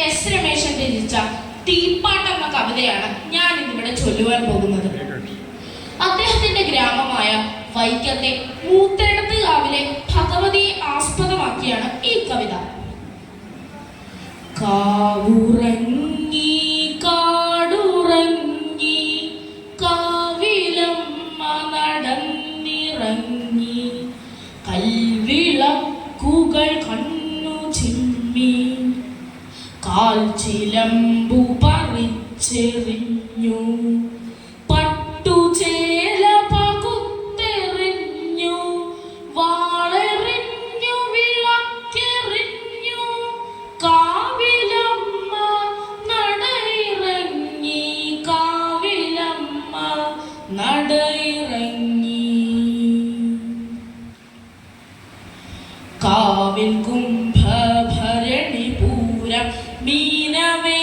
S Rameshan രചിച്ച തീപ്പാട്ട് എന്ന കവിതയാണ് ഞാൻ ഇന്നിവിടെ ചൊല്ലുവാൻ പോകുന്നത്. അദ്ദേഹത്തിന്റെ ഗ്രാമമായ വൈക്കത്തെ മൂത്തേടത്ത് കാവിലെ ഭഗവതിയെ ആസ്പദമാക്കിയാണ് ഈ കവിത. കാവുറങ്ങി കാടുറങ്ങി കാവിലമ്മ നടന്നിറങ്ങി കൽവിളക്കുകൾ കണ്ണു ചിമ്മി കാൽ ചിലമ്പു പറിച്ചെറിഞ്ഞു പട്ടുചേല പകുത്തെറിഞ്ഞു വാളെറിഞ്ഞു വിളക്കെറിഞ്ഞു കാവിലമ്മ നടയിറങ്ങി കാവിലമ്മ നടയിറങ്ങി. കാവിൽ കുംഭഭരണി പൂരം മീനവേ